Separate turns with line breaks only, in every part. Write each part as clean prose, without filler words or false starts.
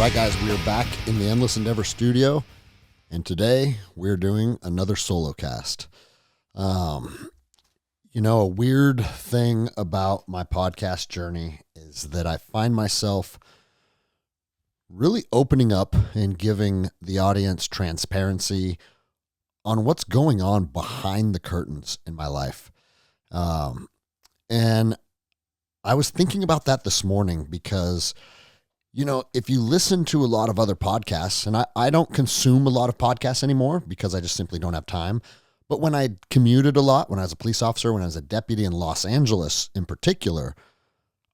right, guys, we are back in the Endless Endeavor studio, and today we're doing another solo cast. A weird thing about my podcast journey is that I find myself really opening up and giving the audience transparency on what's going on behind the curtains in my life. And I was thinking about that this morning because, if you listen to a lot of other podcasts, and I don't consume a lot of podcasts anymore because I just simply don't have time. But when I commuted a lot, when I was a police officer, when I was a deputy in Los Angeles in particular,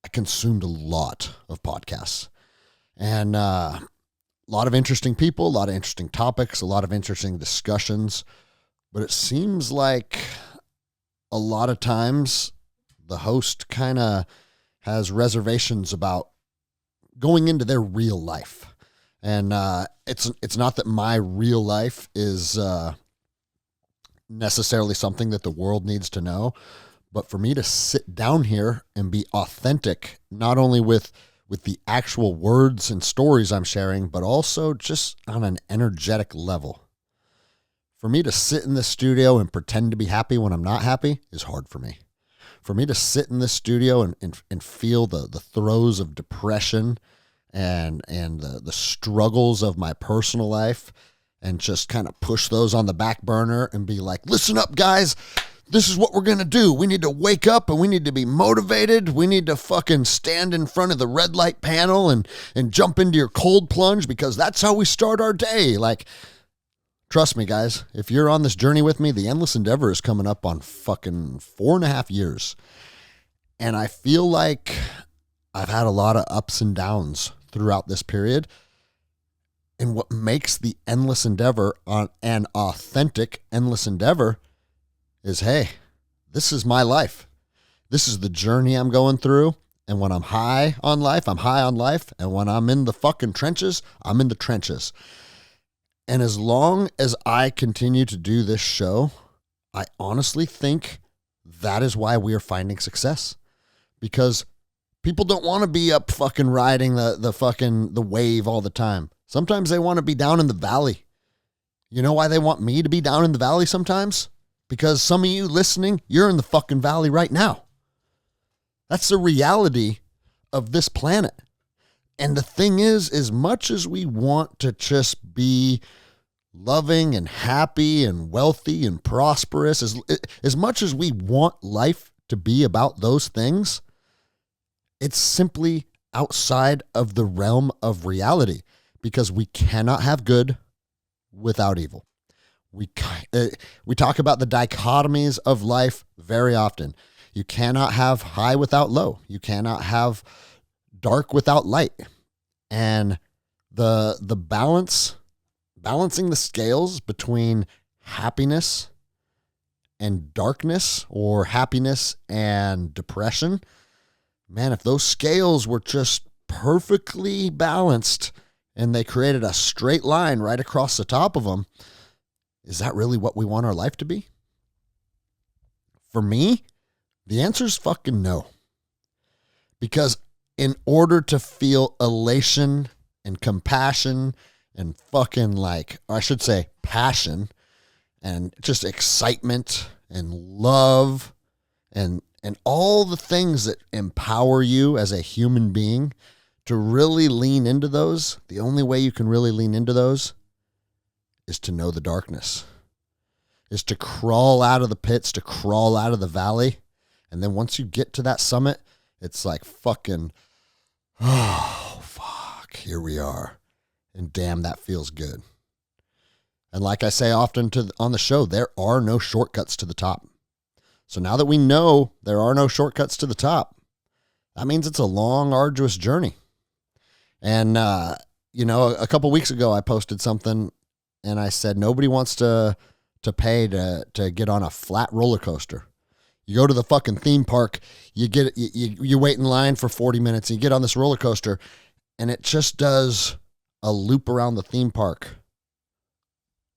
I consumed a lot of podcasts. And a lot of interesting people, a lot of interesting topics, a lot of interesting discussions. But it seems like a lot of times the host kind of has reservations about going into their real life. And it's not that my real life is necessarily something that the world needs to know, but for me to sit down here and be authentic, not only with the actual words and stories I'm sharing, but also just on an energetic level. For me to sit in this studio and pretend to be happy when I'm not happy is hard for me. For me to sit in this studio and feel the throes of depression and the struggles of my personal life and just kind of push those on the back burner and be like, listen up, guys. This is what we're going to do. We need to wake up and we need to be motivated. We need to fucking stand in front of the red light panel and jump into your cold plunge because that's how we start our day. Like, trust me, guys, if you're on this journey with me, the Endless Endeavor is coming up on fucking 4.5 years. And I feel like I've had a lot of ups and downs throughout this period. And what makes the Endless Endeavor an authentic Endless Endeavor is, hey, this is my life. This is the journey I'm going through. And when I'm high on life, I'm high on life. And when I'm in the fucking trenches, I'm in the trenches. And as long as I continue to do this show, I honestly think that is why we are finding success. Because people don't want to be up fucking riding the wave all the time. Sometimes they want to be down in the valley. You know why they want me to be down in the valley sometimes? Because some of you listening, you're in the fucking valley right now. That's the reality of this planet. And the thing is, as much as we want to just be loving and happy and wealthy and prosperous, as much as we want life to be about those things, it's simply outside of the realm of reality because we cannot have good without evil. We talk about the dichotomies of life very often. You cannot have high without low. You cannot have dark without light. And the balancing the scales between happiness and darkness or happiness and depression, man, if those scales were just perfectly balanced and they created a straight line right across the top of them, is that really what we want our life to be? For me, the answer is fucking no. Because in order to feel elation and compassion and fucking passion and just excitement and love and all the things that empower you as a human being to really lean into those, the only way you can really lean into those is to know the darkness, is to crawl out of the pits, to crawl out of the valley. And then once you get to that summit, it's like fucking, oh, fuck, here we are. And damn, that feels good. And like I say often on the show, there are no shortcuts to the top. So now that we know there are no shortcuts to the top, that means it's a long, arduous journey. And, a couple weeks ago, I posted something and I said, nobody wants to pay to get on a flat roller coaster. You go to the fucking theme park, you wait in line for 40 minutes and you get on this roller coaster and it just does a loop around the theme park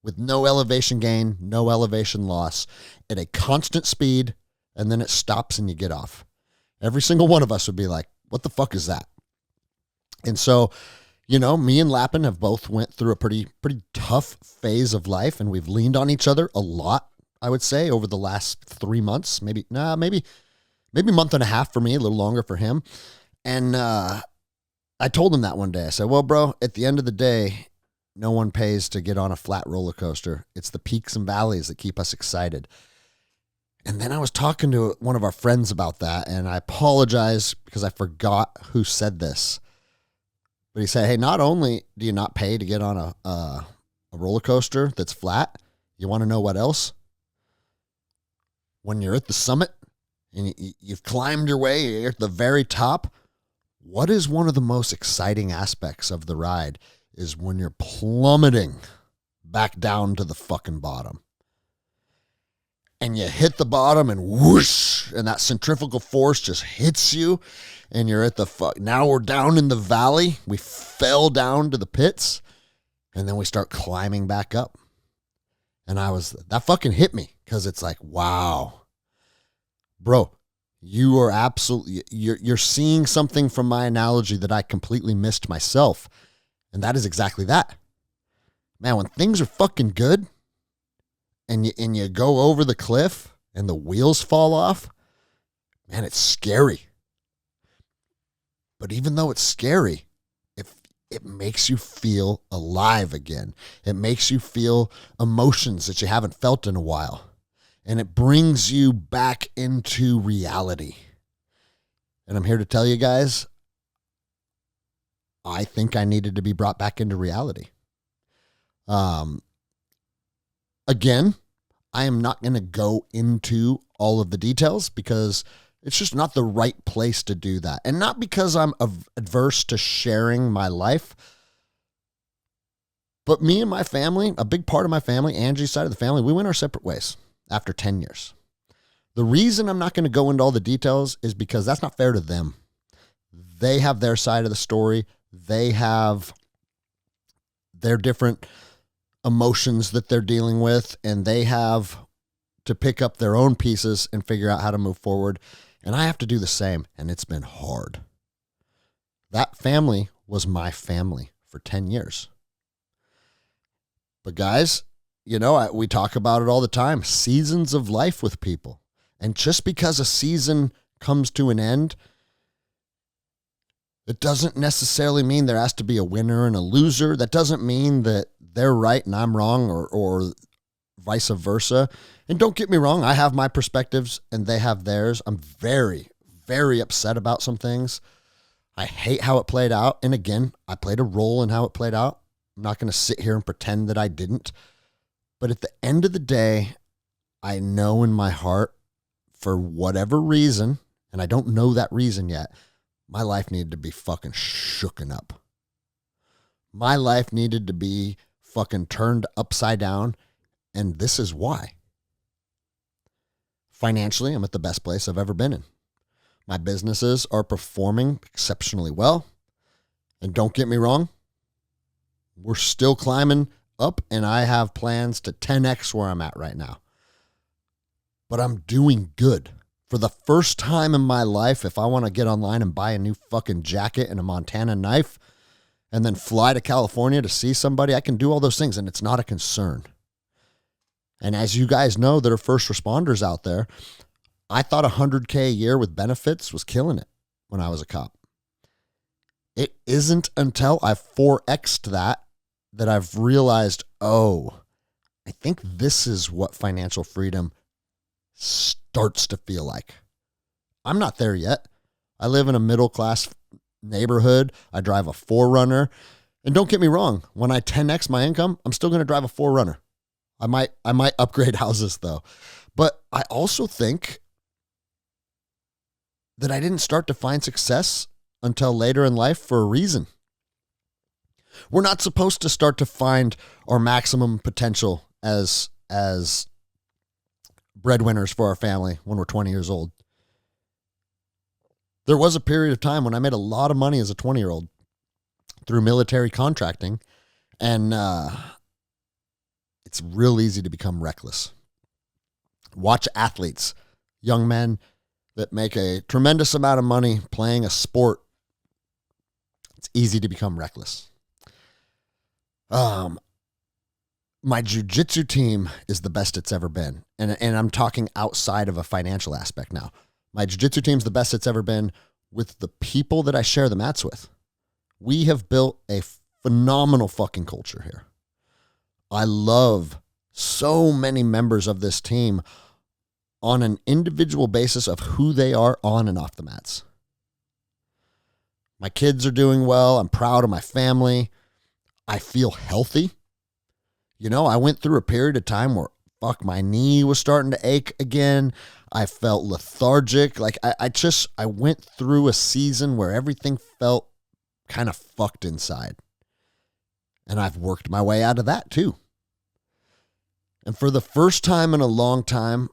with no elevation gain, no elevation loss at a constant speed. And then it stops and you get off. Every single one of us would be like, what the fuck is that? And so, Me and Lappin have both went through a pretty tough phase of life, and we've leaned on each other a lot, I would say, over the last 3 months, maybe month and a half for me, a little longer for him. And I told him that one day. I said, well, bro, at the end of the day, no one pays to get on a flat roller coaster. It's the peaks and valleys that keep us excited. And then I was talking to one of our friends about that, and I apologize because I forgot who said this. But he said, hey, not only do you not pay to get on a roller coaster that's flat, you want to know what else? When you're at the summit and you've climbed your way, you're at the very top, what is one of the most exciting aspects of the ride is when you're plummeting back down to the fucking bottom. And you hit the bottom and whoosh, and that centrifugal force just hits you, and you're at now we're down in the valley. We fell down to the pits, and then we start climbing back up. And that fucking hit me, because it's like, wow. Bro, you are absolutely, you're seeing something from my analogy that I completely missed myself. And that is exactly that. Man, when things are fucking good, and you go over the cliff and the wheels fall off, man, it's scary. But even though it's scary, it makes you feel alive again. It makes you feel emotions that you haven't felt in a while. And it brings you back into reality. And I'm here to tell you guys, I think I needed to be brought back into reality. Again, I am not going to go into all of the details because it's just not the right place to do that. And not because I'm adverse to sharing my life, but me and my family, a big part of my family, Angie's side of the family, we went our separate ways after 10 years. The reason I'm not going to go into all the details is because that's not fair to them. They have their side of the story. They have their different emotions that they're dealing with, and they have to pick up their own pieces and figure out how to move forward. And I have to do the same, and it's been hard. That family was my family for 10 years. But guys, we talk about it all the time, seasons of life with people. And just because a season comes to an end, it doesn't necessarily mean there has to be a winner and a loser. That doesn't mean that they're right and I'm wrong, or vice versa. And don't get me wrong, I have my perspectives and they have theirs. I'm very, very upset about some things. I hate how it played out. And again, I played a role in how it played out. I'm not going to sit here and pretend that I didn't. But at the end of the day, I know in my heart, for whatever reason, and I don't know that reason yet, my life needed to be fucking shooken up. My life needed to be fucking turned upside down, and this is why. Financially, I'm at the best place I've ever been in. My businesses are performing exceptionally well, and don't get me wrong, we're still climbing up, and I have plans to 10x where I'm at right now. But I'm doing good. For the first time in my life, if I want to get online and buy a new fucking jacket and a Montana knife and then fly to California to see somebody, I can do all those things, and it's not a concern. And as you guys know that are first responders out there, I thought $100K a year with benefits was killing it when I was a cop. It isn't until I 4X'd that I've realized, I think this is what financial freedom starts to feel like. I'm not there yet. I live in a middle-class neighborhood. I drive a 4Runner. And don't get me wrong, when I 10X my income, I'm still going to drive a 4Runner. I might upgrade houses though. But I also think that I didn't start to find success until later in life for a reason. We're not supposed to start to find our maximum potential as breadwinners for our family when we're 20 years old. There was a period of time when I made a lot of money as a 20-year-old through military contracting, and it's real easy to become reckless. Watch athletes, young men that make a tremendous amount of money playing a sport. It's easy to become reckless. Um, my jiu-jitsu team is the best it's ever been. And I'm talking outside of a financial aspect now. My jiu-jitsu team's the best it's ever been with the people that I share the mats with. We have built a phenomenal fucking culture here. I love so many members of this team on an individual basis of who they are on and off the mats. My kids are doing well. I'm proud of my family. I feel healthy. You know, I went through a period of time where, my knee was starting to ache again. I felt lethargic. Like I went through a season where everything felt kind of fucked inside. And I've worked my way out of that too. And for the first time in a long time,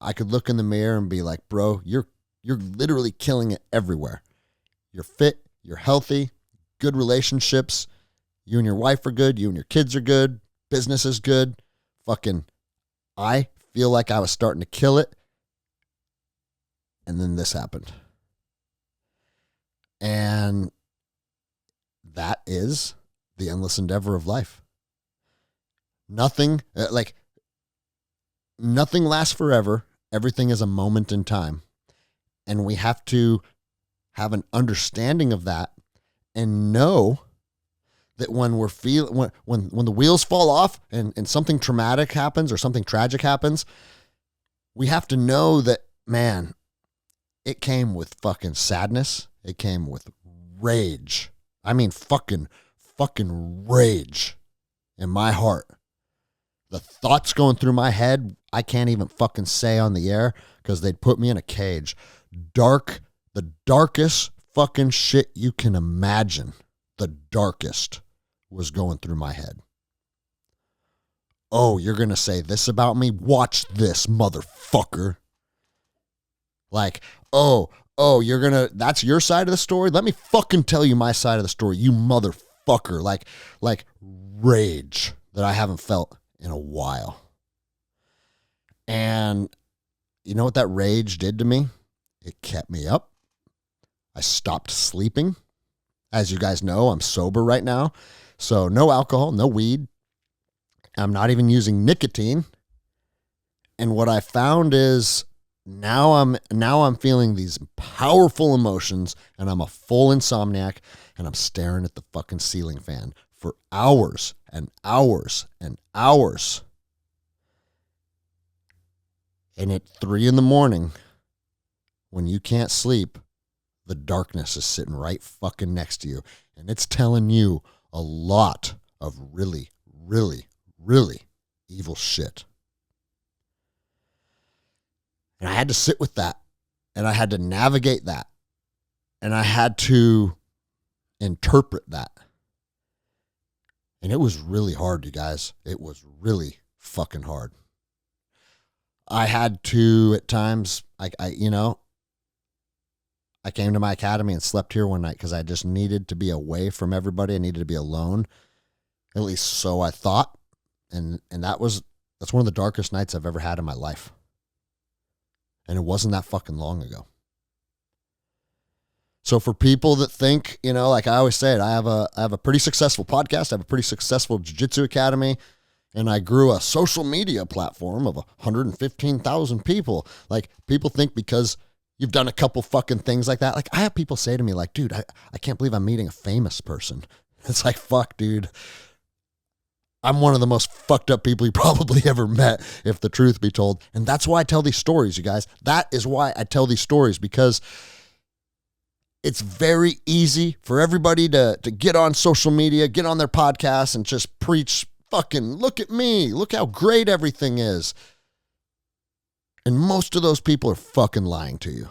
I could look in the mirror and be like, bro, you're literally killing it everywhere. You're fit, you're healthy, good relationships. You and your wife are good. You and your kids are good. Business is good. I feel like I was starting to kill it. And then this happened. And that is the endless endeavor of life. Nothing lasts forever. Everything is a moment in time. And we have to have an understanding of that and know that when when the wheels fall off and something traumatic happens or something tragic happens, we have to know that, man, it came with fucking sadness. It came with rage. I mean, fucking rage in my heart. The thoughts going through my head, I can't even fucking say on the air because they'd put me in a cage. The darkest fucking shit you can imagine. The darkest was going through my head. Oh, you're going to say this about me? Watch this, motherfucker. Like, that's your side of the story? Let me fucking tell you my side of the story, you motherfucker. Like rage that I haven't felt in a while. And you know what that rage did to me? It kept me up. I stopped sleeping. As you guys know, I'm sober right now. So no alcohol, no weed. I'm not even using nicotine. And what I found is now I'm feeling these powerful emotions and I'm a full insomniac and I'm staring at the fucking ceiling fan for hours and hours and hours. And at 3 a.m, when you can't sleep, the darkness is sitting right fucking next to you. And it's telling you a lot of really, really, really evil shit. And I had to sit with that. And I had to navigate that. And I had to interpret that. And it was really hard, you guys. It was really fucking hard. I had to, at times, I came to my academy and slept here one night because I just needed to be away from everybody. I needed to be alone. At least so I thought. And that's one of the darkest nights I've ever had in my life. And it wasn't that fucking long ago. So for people that think, like I always say it, I have a pretty successful podcast. I have a pretty successful jiu-jitsu academy. And I grew a social media platform of 115,000 people. Like, people think because you've done a couple fucking things like that. Like, I have people say to me, like, dude, I can't believe I'm meeting a famous person. It's like, fuck, dude. I'm one of the most fucked up people you probably ever met, if the truth be told. And that's why I tell these stories, you guys. That is why I tell these stories, because it's very easy for everybody to get on social media, get on their podcasts and just preach, fucking look at me, look how great everything is. And most of those people are fucking lying to you.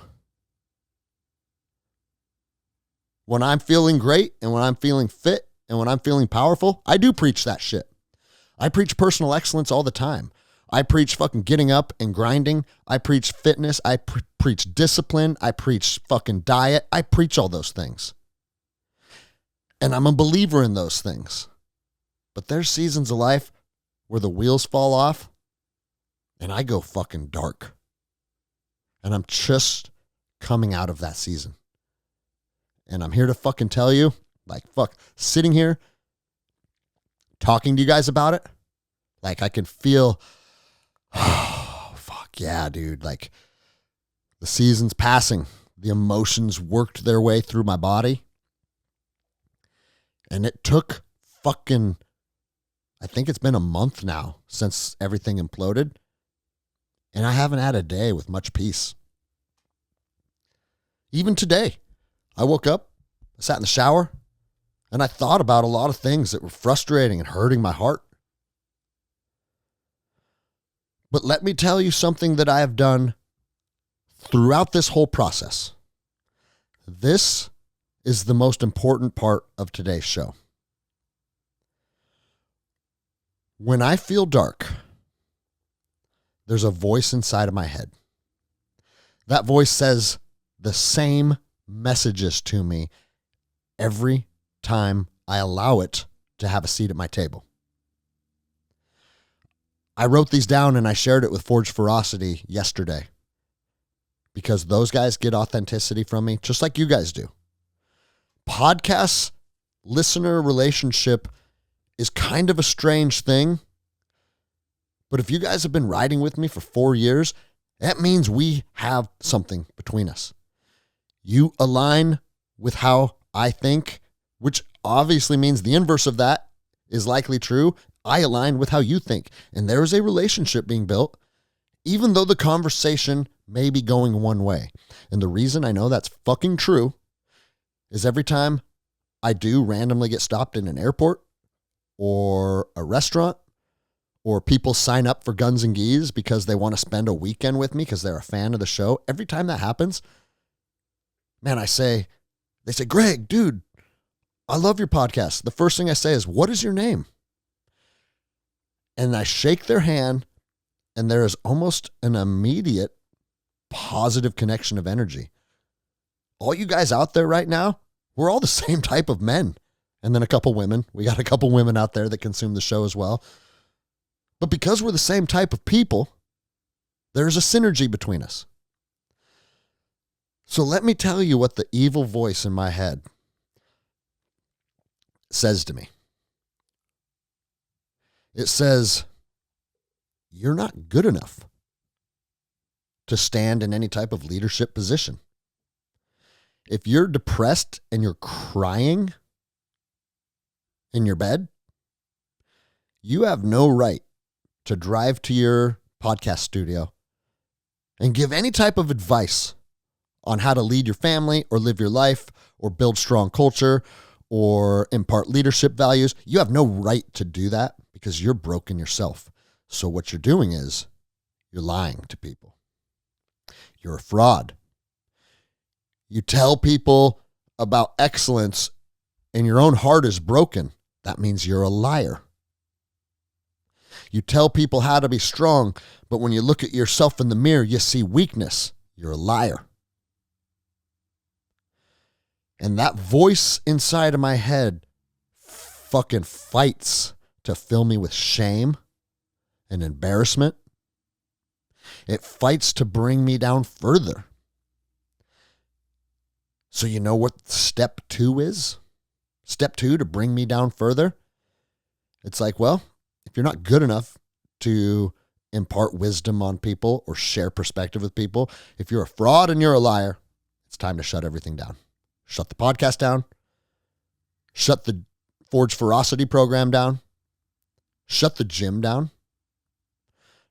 When I'm feeling great and when I'm feeling fit and when I'm feeling powerful, I do preach that shit. I preach personal excellence all the time. I preach fucking getting up and grinding. I preach fitness. I preach discipline. I preach fucking diet. I preach all those things. And I'm a believer in those things. But there's seasons of life where the wheels fall off and I go fucking dark. And I'm just coming out of that season. And I'm here to fucking tell you, like, fuck, sitting here talking to you guys about it. Like I can feel, oh, fuck yeah, dude. Like the season's passing. The emotions worked their way through my body. And it took fucking, I think it's been a month now since everything imploded. And I haven't had a day with much peace. Even today, I woke up, I sat in the shower, and I thought about a lot of things that were frustrating and hurting my heart. But let me tell you something that I have done throughout this whole process. This is the most important part of today's show. When I feel dark, there's a voice inside of my head. That voice says the same messages to me every time I allow it to have a seat at my table. I wrote these down and I shared it with Forge Ferocity yesterday because those guys get authenticity from me just like you guys do. Podcast listener relationship is kind of a strange thing, but if you guys have been riding with me for 4 years, that means we have something between us. You align with how I think, which obviously means the inverse of that is likely true. I align with how you think. And there is a relationship being built, even though the conversation may be going one way. And the reason I know that's fucking true is every time I do randomly get stopped in an airport or a restaurant, or people sign up for Guns and Geese because they want to spend a weekend with me because they're a fan of the show. Every time that happens, man, they say, Greg, dude, I love your podcast. The first thing I say is, what is your name? And I shake their hand, and there is almost an immediate positive connection of energy. All you guys out there right now, we're all the same type of men. And then a couple women. We got a couple women out there that consume the show as well. But because we're the same type of people, there's a synergy between us. So let me tell you what the evil voice in my head says to me. It says, you're not good enough to stand in any type of leadership position. If you're depressed and you're crying in your bed, you have no right to drive to your podcast studio and give any type of advice on how to lead your family or live your life or build strong culture or impart leadership values. You have no right to do that because you're broken yourself. So what you're doing is you're lying to people. You're a fraud. You tell people about excellence and your own heart is broken. That means you're a liar. You tell people how to be strong, but when you look at yourself in the mirror, you see weakness. You're a liar. And that voice inside of my head fucking fights to fill me with shame and embarrassment. It fights to bring me down further. So you know what step 2 is? Step 2 to bring me down further? It's like, well, if you're not good enough to impart wisdom on people or share perspective with people, if you're a fraud and you're a liar, it's time to shut everything down. Shut the podcast down. Shut the Forge Ferocity program down. Shut the gym down.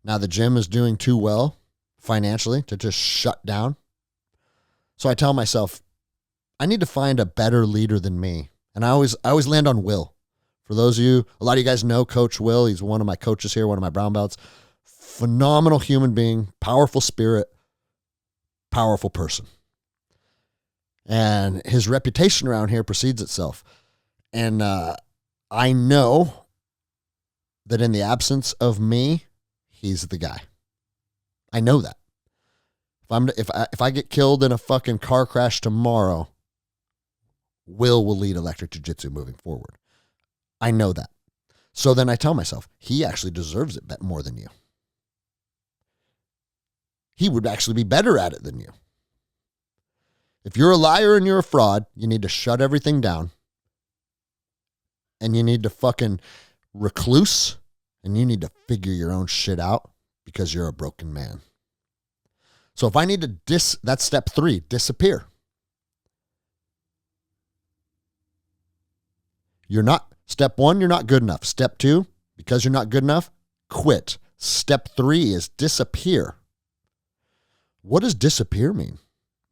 Now the gym is doing too well financially to just shut down. So I tell myself, I need to find a better leader than me. And I always land on Will. For those of you, a lot of you guys know Coach Will. He's one of my coaches here, one of my brown belts. Phenomenal human being, powerful spirit, powerful person. And his reputation around here precedes itself. And I know that in the absence of me, he's the guy. I know that. If I get killed in a fucking car crash tomorrow, Will lead electric jiu-jitsu moving forward. I know that. So then I tell myself, he actually deserves it more than you. He would actually be better at it than you. If you're a liar and you're a fraud, you need to shut everything down. And you need to fucking recluse and you need to figure your own shit out because you're a broken man. So if I need to that's step 3, disappear. Step 1, you're not good enough. Step 2, because you're not good enough, quit. Step 3 is disappear. What does disappear mean?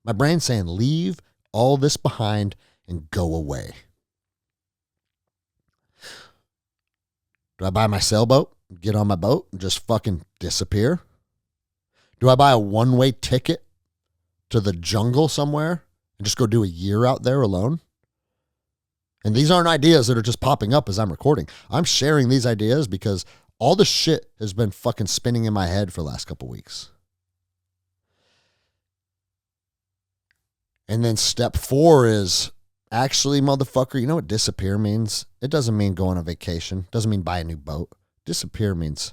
My brain's saying leave all this behind and go away. Do I buy my sailboat, get on my boat, and just fucking disappear? Do I buy a one-way ticket to the jungle somewhere and just go do a year out there alone? And these aren't ideas that are just popping up as I'm recording. I'm sharing these ideas because all the shit has been fucking spinning in my head for the last couple weeks. And then step 4 is actually, motherfucker, you know what disappear means? It doesn't mean go on a vacation. It doesn't mean buy a new boat. Disappear means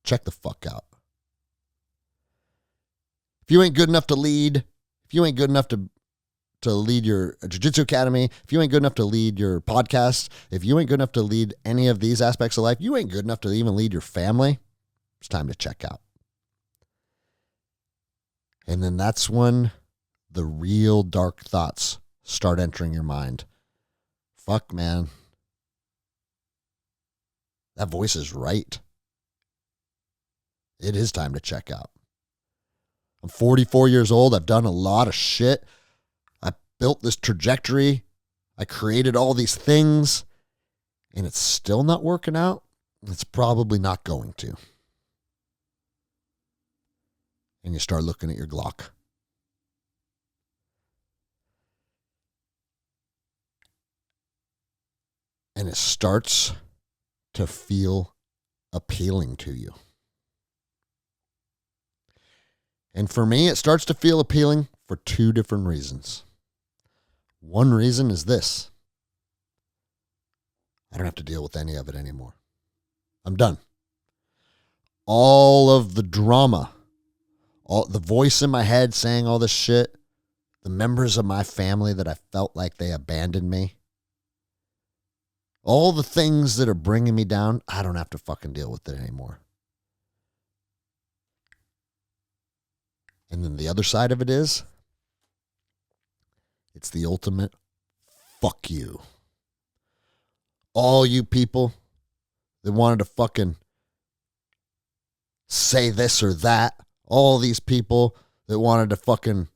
check the fuck out. If you ain't good enough to lead, if you ain't good enough to lead your jiu-jitsu academy, if you ain't good enough to lead your podcast, if you ain't good enough to lead any of these aspects of life, you ain't good enough to even lead your family, it's time to check out. And then that's when the real dark thoughts start entering your mind. Fuck, man. That voice is right. It is time to check out. I'm 44 years old. I've done a lot of shit. I built this trajectory. I created all these things, and it's still not working out. It's probably not going to. And you start looking at your Glock. And it starts to feel appealing to you. And for me, it starts to feel appealing for 2 different reasons. One reason is this. I don't have to deal with any of it anymore. I'm done. All of the drama, all the voice in my head saying all this shit, the members of my family that I felt like they abandoned me, all the things that are bringing me down, I don't have to fucking deal with it anymore. And then the other side of it is, it's the ultimate fuck you. All you people that wanted to fucking say this or that, all these people that wanted to fucking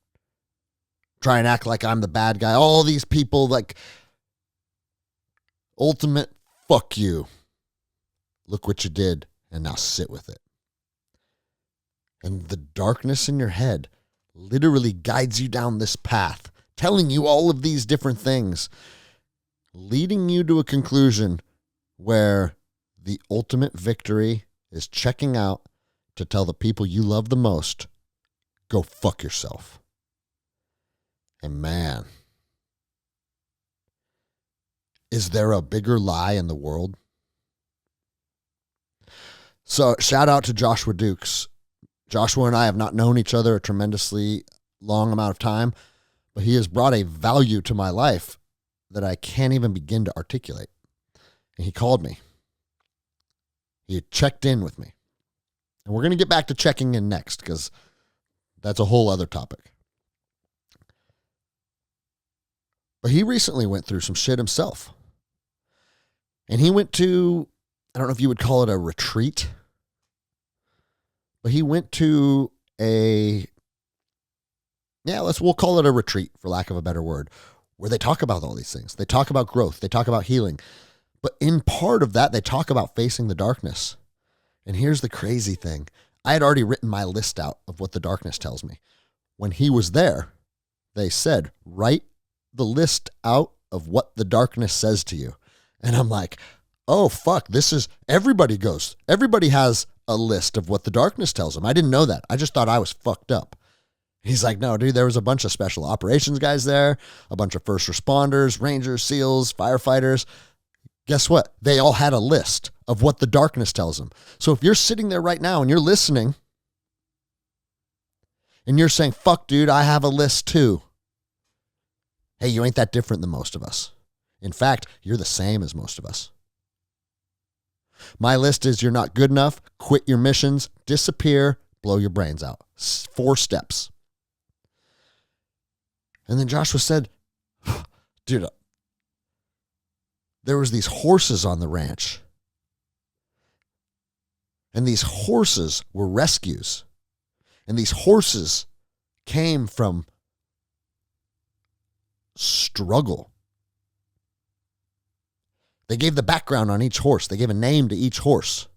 try and act like I'm the bad guy, all these people, like, ultimate fuck you. Look what you did, and now sit with it. And the darkness in your head literally guides you down this path, telling you all of these different things, leading you to a conclusion where the ultimate victory is checking out to tell the people you love the most, go fuck yourself. And man, is there a bigger lie in the world? So shout out to Joshua Dukes. Joshua and I have not known each other a tremendously long amount of time, but he has brought a value to my life that I can't even begin to articulate. And he called me. He had checked in with me. And we're going to get back to checking in next because that's a whole other topic. But he recently went through some shit himself. And he went to, I don't know if you would call it a retreat, but he went to we'll call it a retreat for lack of a better word, where they talk about all these things. They talk about growth. They talk about healing. But in part of that, they talk about facing the darkness. And here's the crazy thing. I had already written my list out of what the darkness tells me. When he was there, they said, write the list out of what the darkness says to you. And I'm like, oh, fuck, everybody has a list of what the darkness tells them. I didn't know that. I just thought I was fucked up. He's like, no, dude, there was a bunch of special operations guys there, a bunch of first responders, rangers, SEALs, firefighters. Guess what? They all had a list of what the darkness tells them. So if you're sitting there right now and you're listening and you're saying, fuck, dude, I have a list too. Hey, you ain't that different than most of us. In fact, you're the same as most of us. My list is: you're not good enough, quit your missions, disappear, blow your brains out. 4 steps. And then Joshua said, dude, there was these horses on the ranch. And these horses were rescues. And these horses came from struggle. They gave the background on each horse. They gave a name to each horse.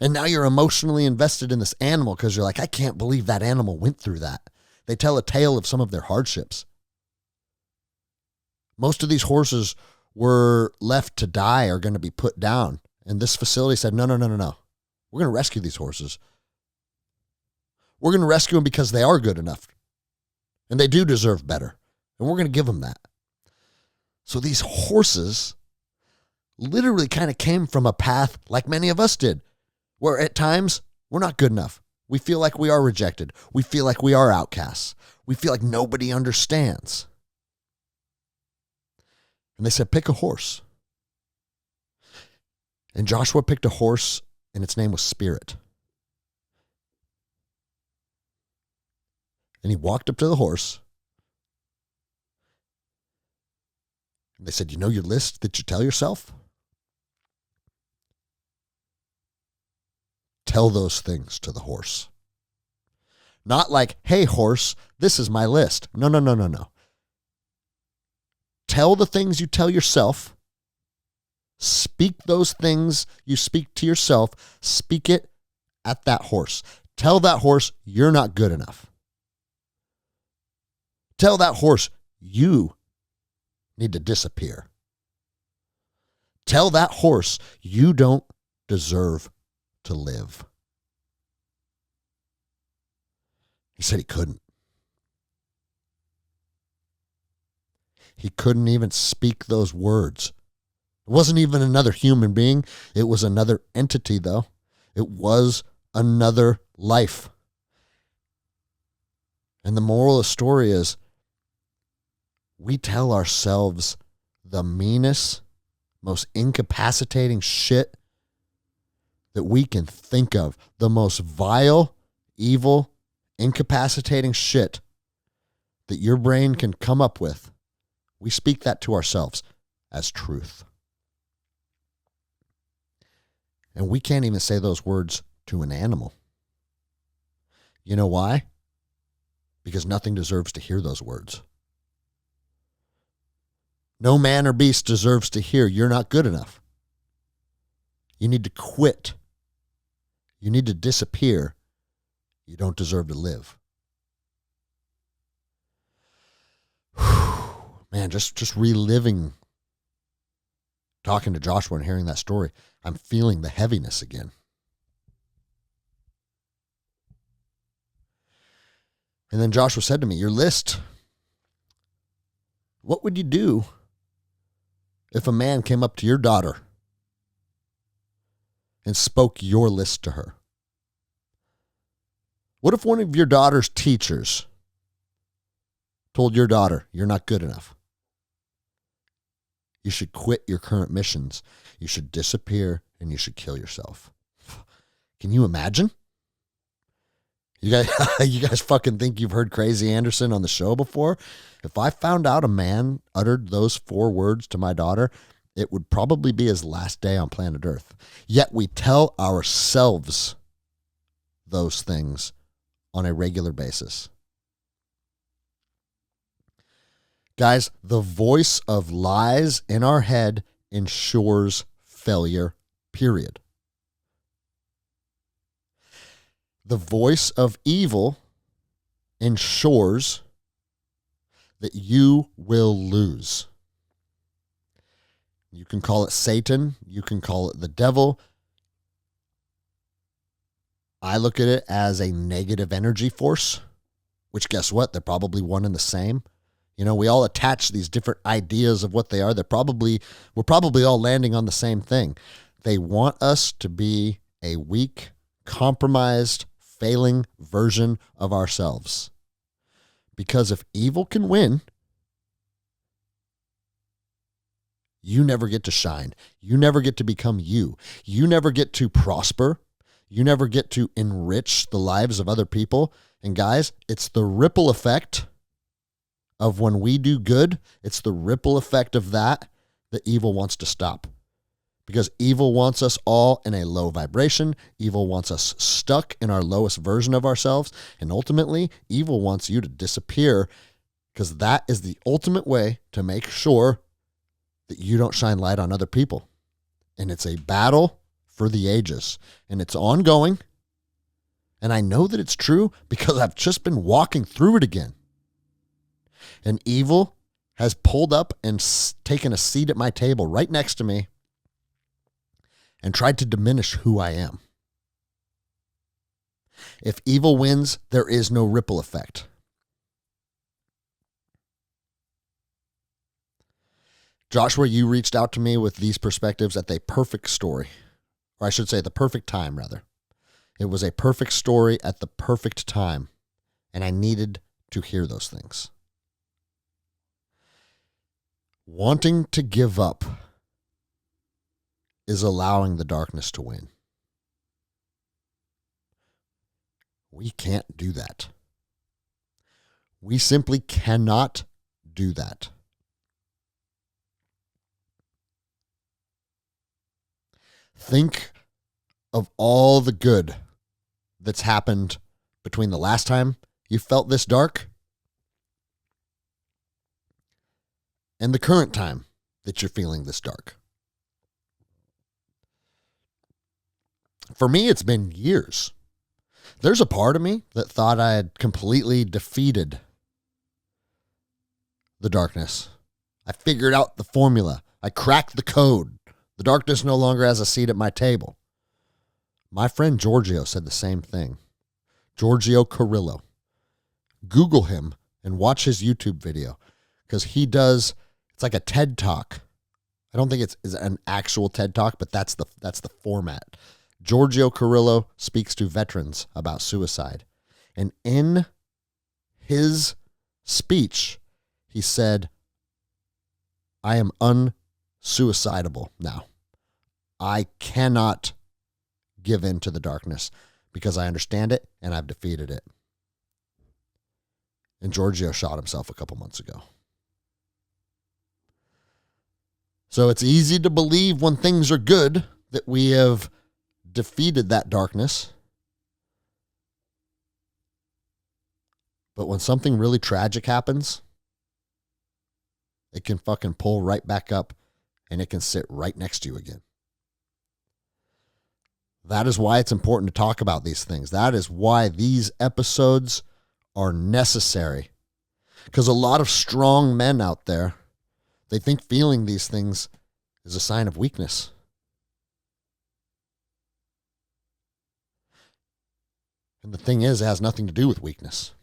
And now you're emotionally invested in this animal because you're like, I can't believe that animal went through that. They tell a tale of some of their hardships. Most of these horses were left to die or going to be put down. And this facility said, no. We're going to rescue these horses. We're going to rescue them because they are good enough. And they do deserve better. And we're going to give them that. So these horses literally kind of came from a path like many of us did, where at times we're not good enough. We feel like we are rejected. We feel like we are outcasts. We feel like nobody understands. And they said, pick a horse. And Joshua picked a horse, and its name was Spirit. And he walked up to the horse. And they said, you know your list that you tell yourself? Tell those things to the horse. Not like, hey, horse, this is my list. No. Tell the things you tell yourself. Speak those things you speak to yourself. Speak it at that horse. Tell that horse you're not good enough. Tell that horse you need to disappear. Tell that horse you don't deserve to live. He said he couldn't. He couldn't even speak those words. It wasn't even another human being. It was another entity, though. It was another life. And the moral of the story is, we tell ourselves the meanest, most incapacitating shit that we can think of. The most vile, evil, incapacitating shit that your brain can come up with. We speak that to ourselves as truth. And we can't even say those words to an animal. You know why? Because nothing deserves to hear those words. No man or beast deserves to hear, you're not good enough. You need to quit. You need to disappear. You don't deserve to live. Man, just reliving, talking to Joshua and hearing that story, I'm feeling the heaviness again. And then Joshua said to me, your list, what would you do if a man came up to your daughter and spoke your list to her? What if one of your daughter's teachers told your daughter, you're not good enough? You should quit your current missions. You should disappear and you should kill yourself. Can you imagine? You guys fucking think you've heard Crazy Anderson on the show before? If I found out a man uttered those 4 words to my daughter, it would probably be his last day on planet Earth. Yet we tell ourselves those things on a regular basis. Guys, the voice of lies in our head ensures failure, period. The voice of evil ensures that you will lose. You can call it Satan. You can call it the devil. I look at it as a negative energy force, which guess what? They're probably one and the same. You know, we all attach these different ideas of what they are. We're probably all landing on the same thing. They want us to be a weak, compromised, failing version of ourselves. Because if evil can win, You never get to shine. You never get to become you. You never get to prosper. You never get to enrich the lives of other people. And guys, it's the ripple effect of when we do good. It's the ripple effect of that evil wants to stop. Because evil wants us all in a low vibration. Evil wants us stuck in our lowest version of ourselves. And ultimately, evil wants you to disappear, because that is the ultimate way to make sure that you don't shine light on other people. And it's a battle for the ages. And it's ongoing. And I know that it's true because I've just been walking through it again. And evil has pulled up and taken a seat at my table right next to me and tried to diminish who I am. If evil wins, there is no ripple effect. Joshua, you reached out to me with these perspectives at the perfect story. Or I should say the perfect time, rather. It was a perfect story at the perfect time. And I needed to hear those things. Wanting to give up is allowing the darkness to win. We can't do that. We simply cannot do that. Think of all the good that's happened between the last time you felt this dark and the current time that you're feeling this dark. For me, it's been years. There's a part of me that thought I had completely defeated the darkness. I figured out the formula. I cracked the code. The darkness no longer has a seat at my table. My friend Giorgio said the same thing. Giorgio Carrillo. Google him and watch his YouTube video, because he does, it's like a TED Talk. I don't think it's an actual TED Talk, but that's the format. Giorgio Carrillo speaks to veterans about suicide. And in his speech, he said, I am unsuicidable now. I cannot give in to the darkness because I understand it and I've defeated it. And Giorgio shot himself a couple months ago. So it's easy to believe when things are good that we have defeated that darkness. But when something really tragic happens, it can fucking pull right back up and it can sit right next to you again. That is why it's important to talk about these things. That is why these episodes are necessary. Because a lot of strong men out there, they think feeling these things is a sign of weakness. And the thing is, it has nothing to do with weakness.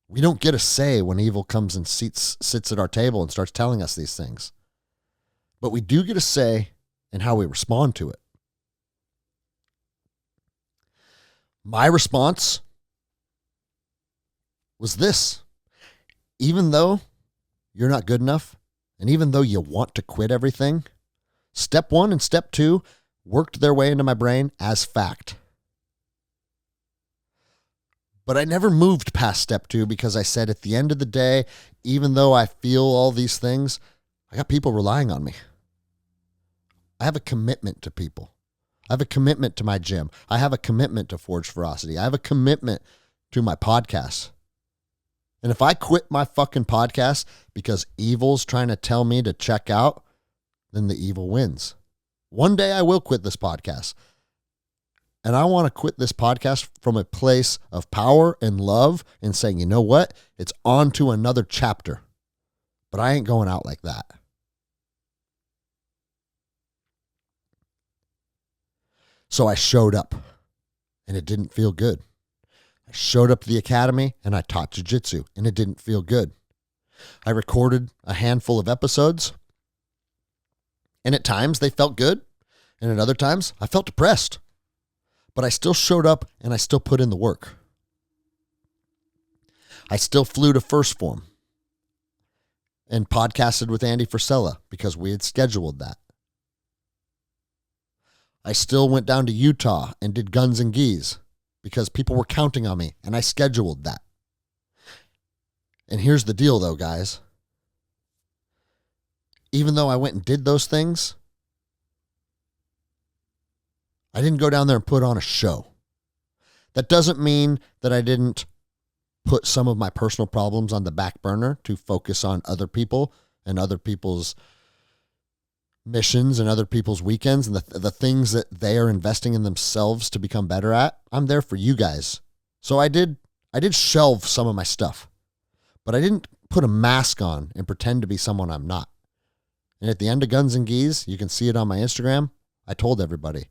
We don't get a say when evil comes and sits at our table and starts telling us these things. But we do get a say in how we respond to it. My response was this. Even though you're not good enough, and even though you want to quit everything, step 1 and step 2 worked their way into my brain as fact. But I never moved past step 2 because I said at the end of the day, even though I feel all these things, I got people relying on me. I have a commitment to people. I have a commitment to my gym. I have a commitment to Forge Ferocity. I have a commitment to my podcast. And if I quit my fucking podcast because evil's trying to tell me to check out, then the evil wins. One day I will quit this podcast. And I want to quit this podcast from a place of power and love and saying, you know what? It's on to another chapter. But I ain't going out like that. So I showed up, and it didn't feel good. I showed up to the academy, and I taught jiu-jitsu, and it didn't feel good. I recorded a handful of episodes, and at times they felt good, and at other times I felt depressed. But I still showed up, and I still put in the work. I still flew to First Form. and podcasted with Andy Frisella because we had scheduled that. I still went down to Utah and did Guns and Geese because people were counting on me, and I scheduled that. And here's the deal, though, guys. Even though I went and did those things, I didn't go down there and put on a show. That doesn't mean that I didn't put some of my personal problems on the back burner to focus on other people and other people's missions and other people's weekends and the things that they are investing in themselves to become better at. I'm there for you guys. So I did shelve some of my stuff, but I didn't put a mask on and pretend to be someone I'm not. And at the end of Guns and Geese, you can see it on my Instagram. I told everybody,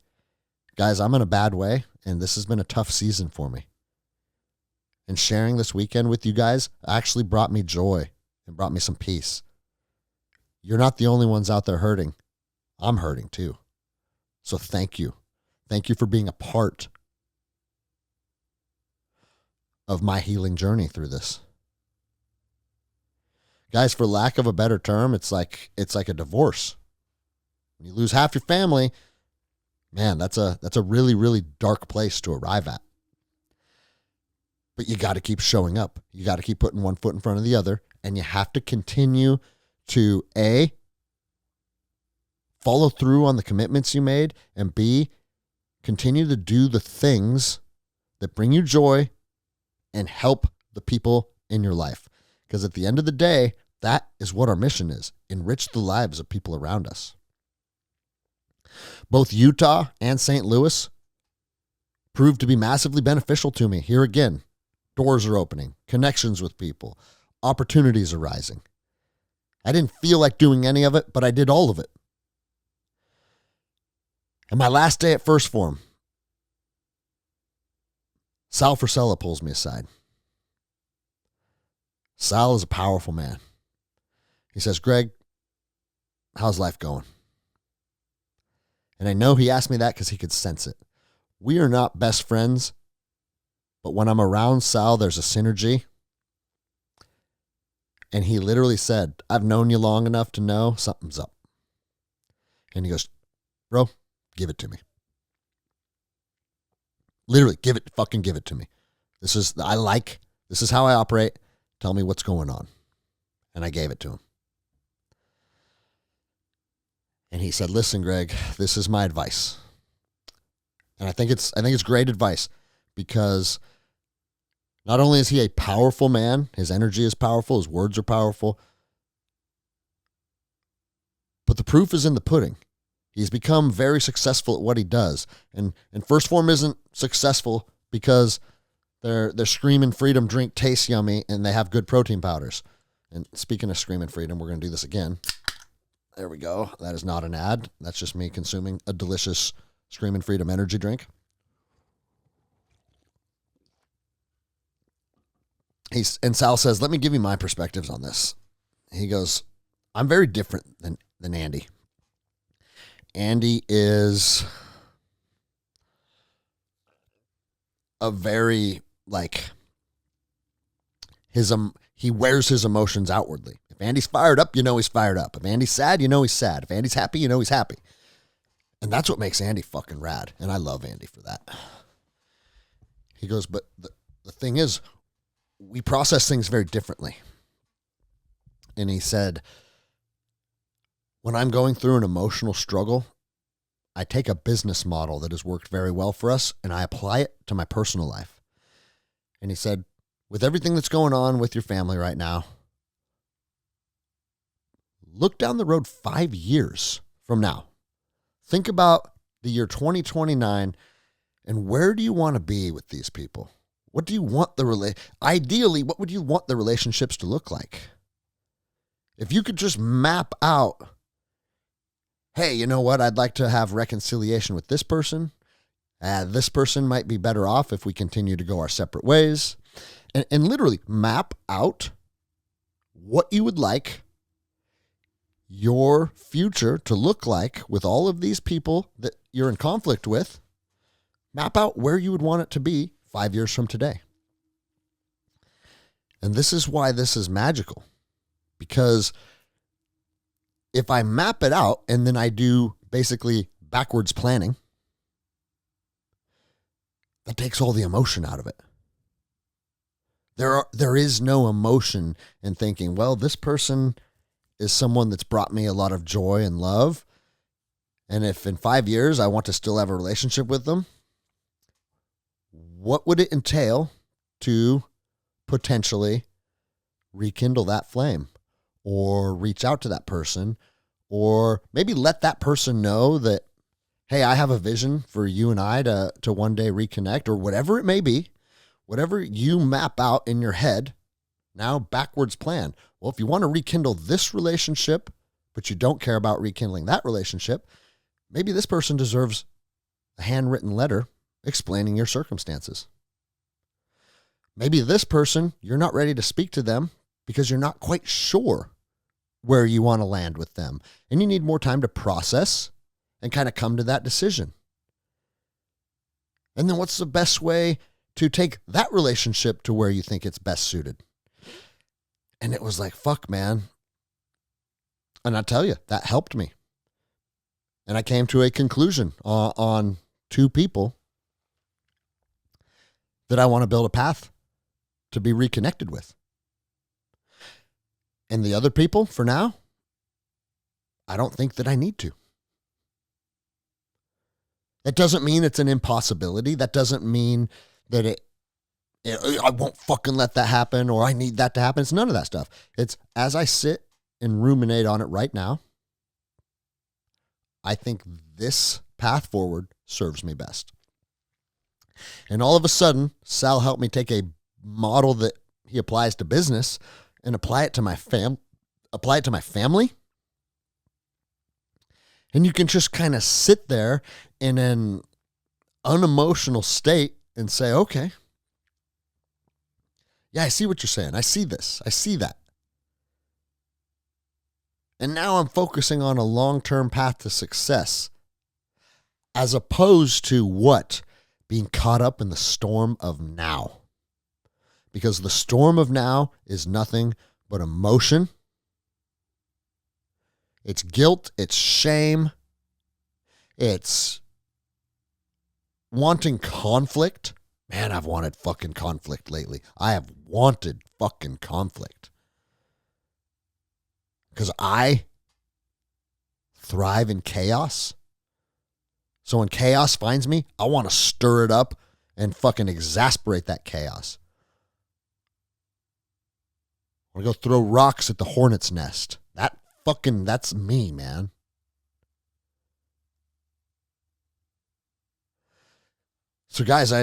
guys, I'm in a bad way, and this has been a tough season for me. And sharing this weekend with you guys actually brought me joy and brought me some peace. You're not the only ones out there hurting. I'm hurting too. So thank you. Thank you for being a part of my healing journey through this. Guys, for lack of a better term, it's like a divorce. When you lose half your family, man, that's a really, really dark place to arrive at. But you got to keep showing up. You got to keep putting one foot in front of the other, and you have to continue to A, follow through on the commitments you made, and B, continue to do the things that bring you joy and help the people in your life. Because at the end of the day, that is what our mission is. Enrich the lives of people around us. Both Utah and St. Louis proved to be massively beneficial to me. Here again, doors are opening, connections with people, opportunities arising. I didn't feel like doing any of it, but I did all of it. And my last day at First Form, Sal Frisella pulls me aside. Sal is a powerful man. He says, Greg, how's life going? And I know he asked me that because he could sense it. We are not best friends, but when I'm around Sal, there's a synergy. And he literally said, I've known you long enough to know something's up. And he goes, bro, give it to me. Literally, fucking give it to me. This is how I operate. Tell me what's going on. And I gave it to him. And he said, listen, Greg, this is my advice. And I think it's great advice because not only is he a powerful man, his energy is powerful, his words are powerful, but the proof is in the pudding. He's become very successful at what he does. And First Form isn't successful because they're screaming freedom drink tastes yummy and they have good protein powders. And speaking of screaming freedom, we're going to do this again. There we go. That is not an ad. That's just me consuming a delicious screaming freedom energy drink. And Sal says, let me give you my perspectives on this. He goes, I'm very different than Andy. Andy is a very, he wears his emotions outwardly. If Andy's fired up, you know he's fired up. If Andy's sad, you know he's sad. If Andy's happy, you know he's happy. And that's what makes Andy fucking rad. And I love Andy for that. He goes, but the thing is, we process things very differently. And he said, when I'm going through an emotional struggle, I take a business model that has worked very well for us and I apply it to my personal life. And he said, with everything that's going on with your family right now, look down the road 5 years from now. Think about the year 2029 and where do you want to be with these people? What do you want ideally, what would you want the relationships to look like? If you could just map out, hey, you know what? I'd like to have reconciliation with this person. This person might be better off if we continue to go our separate ways. And literally map out what you would like your future to look like with all of these people that you're in conflict with. Map out where you would want it to be 5 years from today. And this is why this is magical. Because if I map it out and then I do basically backwards planning, that takes all the emotion out of it. There is no emotion in thinking, well, this person is someone that's brought me a lot of joy and love. And if in 5 years I want to still have a relationship with them, what would it entail to potentially rekindle that flame or reach out to that person or maybe let that person know that, hey, I have a vision for you and I to one day reconnect or whatever it may be, whatever you map out in your head, now backwards plan. Well, if you want to rekindle this relationship, but you don't care about rekindling that relationship, maybe this person deserves a handwritten letter explaining your circumstances. Maybe this person, you're not ready to speak to them because you're not quite sure where you want to land with them. And you need more time to process and kind of come to that decision. And then what's the best way to take that relationship to where you think it's best suited? And it was like, fuck, man. And I tell you, that helped me. And I came to a conclusion on 2 people that I want to build a path to be reconnected with. And the other people, for now, I don't think that I need to. That doesn't mean it's an impossibility. That doesn't mean that I won't fucking let that happen or I need that to happen. It's none of that stuff. It's as I sit and ruminate on it right now, I think this path forward serves me best. And all of a sudden, Sal helped me take a model that he applies to business and apply it to my family. And you can just kind of sit there in an unemotional state and say, okay, yeah, I see what you're saying. I see this. I see that. And now I'm focusing on a long-term path to success as opposed to what? Being caught up in the storm of now. Because the storm of now is nothing but emotion. It's guilt. It's shame. It's wanting conflict. Man, I've wanted fucking conflict lately. I have wanted fucking conflict. Because I thrive in chaos. So when chaos finds me, I want to stir it up and fucking exasperate that chaos. I want to go throw rocks at the hornet's nest. That's me, man. So guys,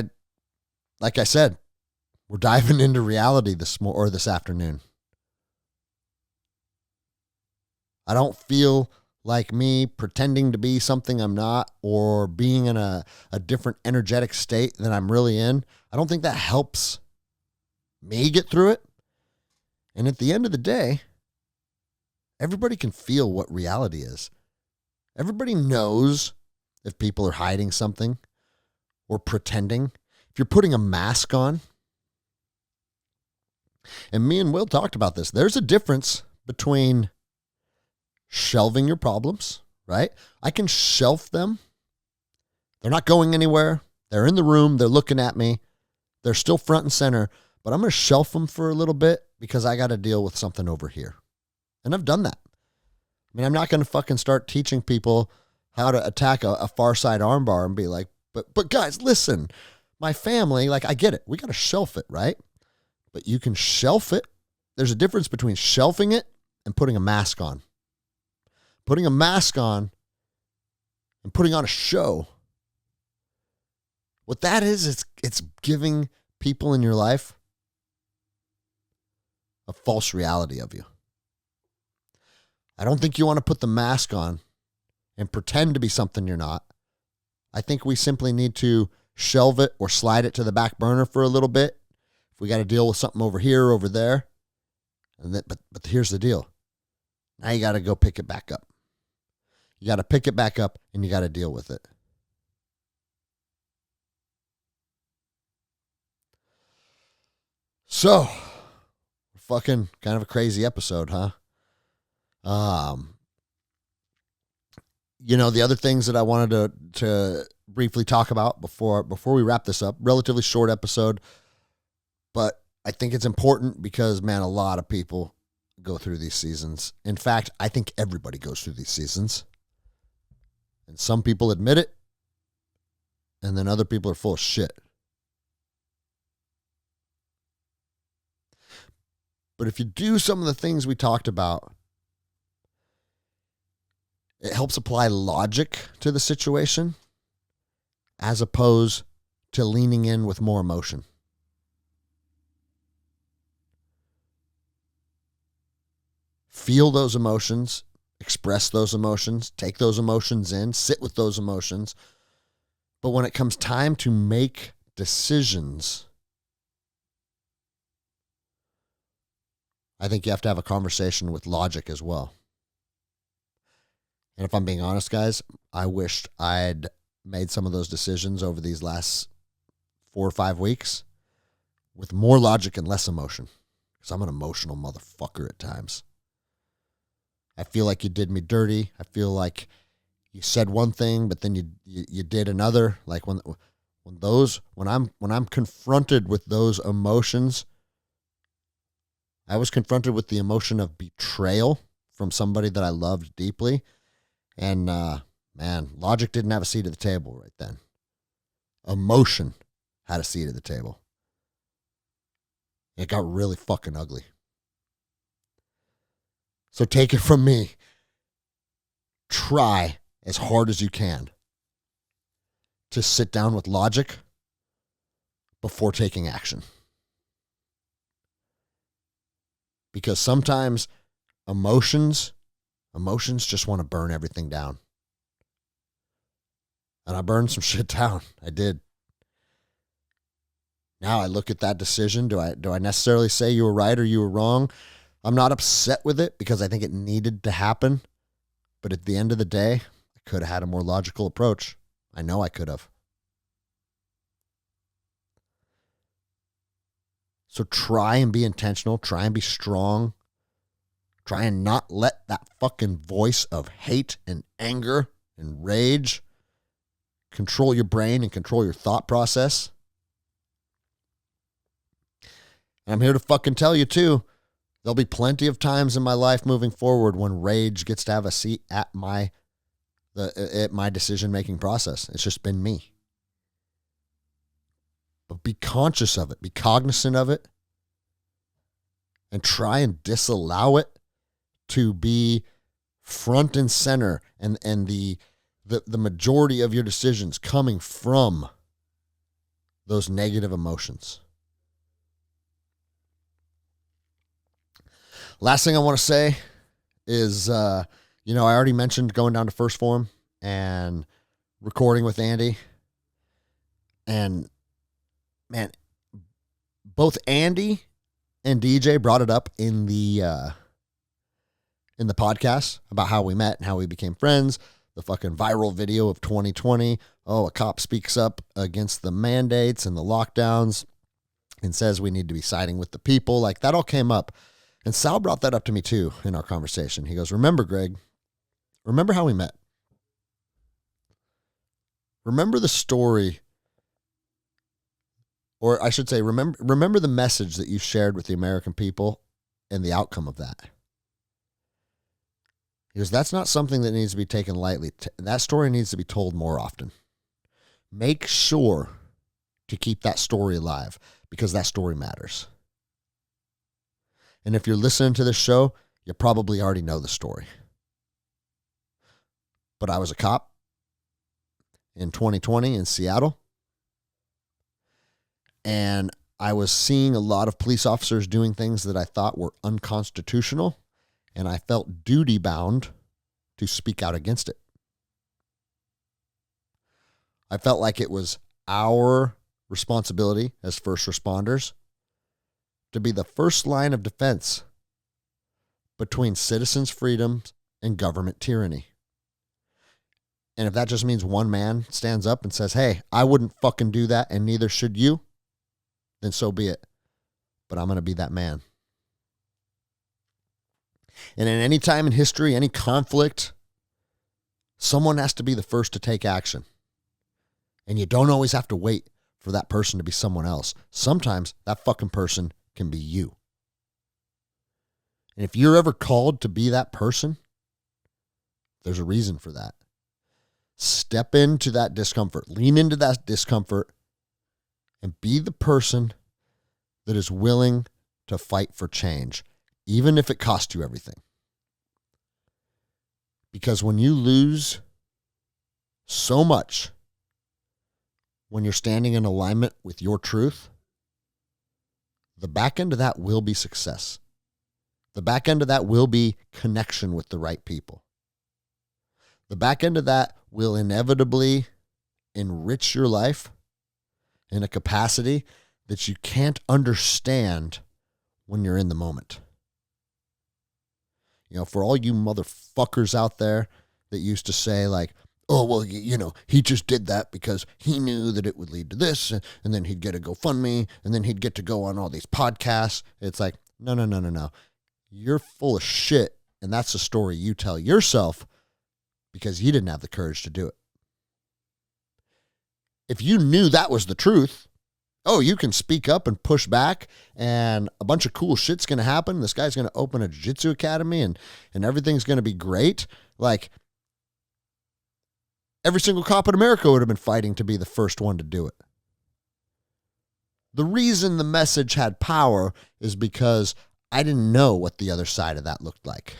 like I said, we're diving into reality this afternoon. I don't feel like me pretending to be something I'm not or being in a different energetic state than I'm really in. I don't think that helps me get through it. And at the end of the day, everybody can feel what reality is. Everybody knows if people are hiding something or pretending. If you're putting a mask on. And me and Will talked about this. There's a difference between shelving your problems, right? I can shelf them. They're not going anywhere. They're in the room. They're looking at me. They're still front and center, but I'm going to shelf them for a little bit because I got to deal with something over here. And I've done that. I mean, I'm not going to fucking start teaching people how to attack a far side armbar and be like, but guys, listen, my family, like I get it. We got to shelf it, right? But you can shelf it. There's a difference between shelving it and putting a mask on. Putting a mask on and putting on a show. What that is, it's giving people in your life a false reality of you. I don't think you want to put the mask on and pretend to be something you're not. I think we simply need to shelve it or slide it to the back burner for a little bit. If we got to deal with something over here or over there. But here's the deal. Now you got to go pick it back up. You got to pick it back up and you got to deal with it. So, fucking kind of a crazy episode, huh? Um, the other things that I wanted to briefly talk about before we wrap this up, relatively short episode, but I think it's important because, man, a lot of people go through these seasons. In fact, I think everybody goes through these seasons. And some people admit it, and then other people are full of shit. But if you do some of the things we talked about, it helps apply logic to the situation as opposed to leaning in with more emotion. Feel those emotions, express those emotions, take those emotions in, sit with those emotions. But when it comes time to make decisions, I think you have to have a conversation with logic as well. And if I'm being honest, guys, I wished I'd made some of those decisions over these last 4 or 5 weeks with more logic and less emotion. Because I'm an emotional motherfucker at times. I feel like you did me dirty. I feel like you said one thing, but then you did another. Like when I'm confronted with those emotions, I was confronted with the emotion of betrayal from somebody that I loved deeply. And man, logic didn't have a seat at the table right then. Emotion had a seat at the table. It got really fucking ugly. So take it from me. Try as hard as you can to sit down with logic before taking action. Because sometimes emotions just want to burn everything down. And I burned some shit down. I did. Now I look at that decision. Do I necessarily say you were right or you were wrong? I'm not upset with it because I think it needed to happen. But at the end of the day, I could have had a more logical approach. I know I could have. So try and be intentional. Try and be strong. Try and not let that fucking voice of hate and anger and rage control your brain and control your thought process. And I'm here to fucking tell you too, there'll be plenty of times in my life moving forward when rage gets to have a seat at my decision-making process. It's just been me. But be conscious of it. Be cognizant of it. And try and disallow it to be front and center and the majority of your decisions coming from those negative emotions. Last thing I want to say is, I already mentioned going down to First Form and recording with Andy. And, man, both Andy and DJ brought it up in the podcast about how we met and how we became friends. The fucking viral video of 2020. Oh, a cop speaks up against the mandates and the lockdowns and says we need to be siding with the people. Like, that all came up. And Sal brought that up to me too in our conversation. He goes, remember, Greg, remember how we met? Remember the story, or I should say, remember the message that you shared with the American people and the outcome of that. He goes, that's not something that needs to be taken lightly. That story needs to be told more often. Make sure to keep that story alive because that story matters. And if you're listening to this show, you probably already know the story. But I was a cop in 2020 in Seattle. And I was seeing a lot of police officers doing things that I thought were unconstitutional. And I felt duty bound to speak out against it. I felt like it was our responsibility as first responders to be the first line of defense between citizens' freedoms and government tyranny. And if that just means one man stands up and says, hey, I wouldn't fucking do that and neither should you, then so be it. But I'm going to be that man. And in any time in history, any conflict, someone has to be the first to take action. And you don't always have to wait for that person to be someone else. Sometimes that fucking person can be you. And if you're ever called to be that person, there's a reason for that. Step into that discomfort, lean into that discomfort, and be the person that is willing to fight for change, even if it costs you everything. Because when you lose so much, when you're standing in alignment with your truth, the back end of that will be success. The back end of that will be connection with the right people. The back end of that will inevitably enrich your life in a capacity that you can't understand when you're in the moment. You know, for all you motherfuckers out there that used to say like, oh, well, you know, he just did that because he knew that it would lead to this, and then he'd get a GoFundMe, and then he'd get to go on all these podcasts. It's like, no. You're full of shit, and that's the story you tell yourself because you didn't have the courage to do it. If you knew that was the truth, oh, you can speak up and push back, and a bunch of cool shit's going to happen. This guy's going to open a jiu-jitsu academy, and everything's going to be great. Like, every single cop in America would have been fighting to be the first one to do it. The reason the message had power is because I didn't know what the other side of that looked like.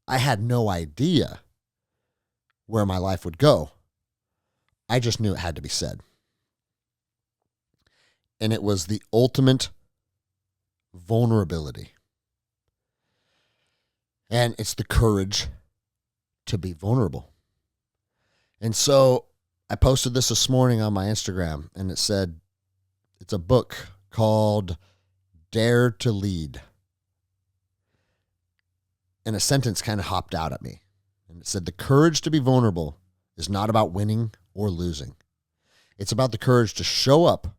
I had no idea where my life would go. I just knew it had to be said. And it was the ultimate vulnerability. And it's the courage to be vulnerable. And so I posted this morning on my Instagram, and it said, it's a book called Dare to Lead. And a sentence kind of hopped out at me. And it said, the courage to be vulnerable is not about winning or losing. It's about the courage to show up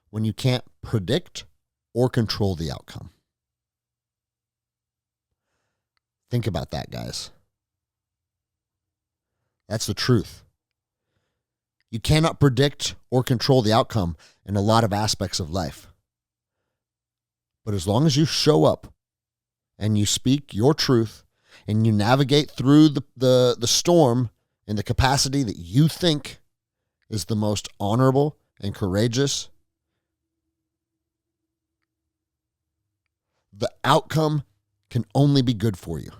when you can't predict or control the outcome. Think about that, guys. That's the truth. You cannot predict or control the outcome in a lot of aspects of life. But as long as you show up and you speak your truth and you navigate through the storm in the capacity that you think is the most honorable and courageous, the outcome can only be good for you.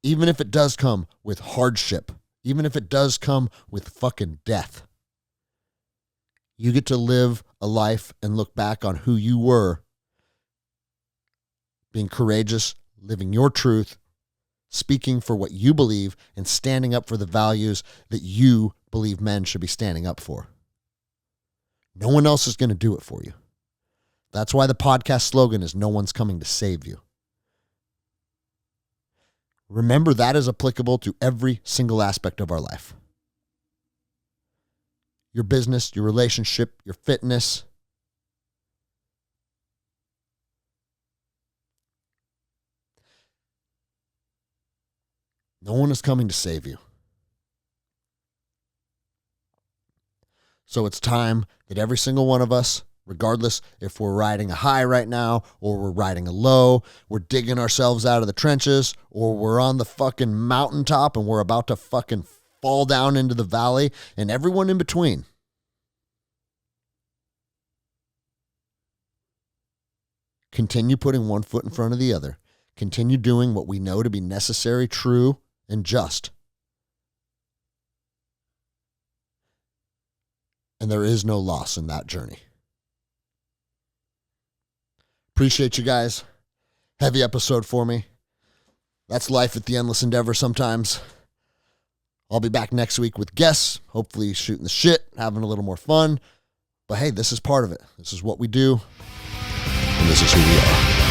Even if it does come with hardship, even if it does come with fucking death, you get to live a life and look back on who you were, being courageous, living your truth, speaking for what you believe, and standing up for the values that you believe men should be standing up for. No one else is going to do it for you. That's why the podcast slogan is, no one's coming to save you. Remember, that is applicable to every single aspect of our life. Your business, your relationship, your fitness. No one is coming to save you. So it's time that every single one of us, regardless if we're riding a high right now or we're riding a low, we're digging ourselves out of the trenches, or we're on the fucking mountaintop and we're about to fucking fall down into the valley, and everyone in between. Continue putting one foot in front of the other. Continue doing what we know to be necessary, true, and just. And there is no loss in that journey. Appreciate you guys. Heavy episode for me. That's life at the Endless Endeavor sometimes. I'll be back next week with guests, hopefully shooting the shit, having a little more fun. But hey, this is part of it. This is what we do, and this is who we are.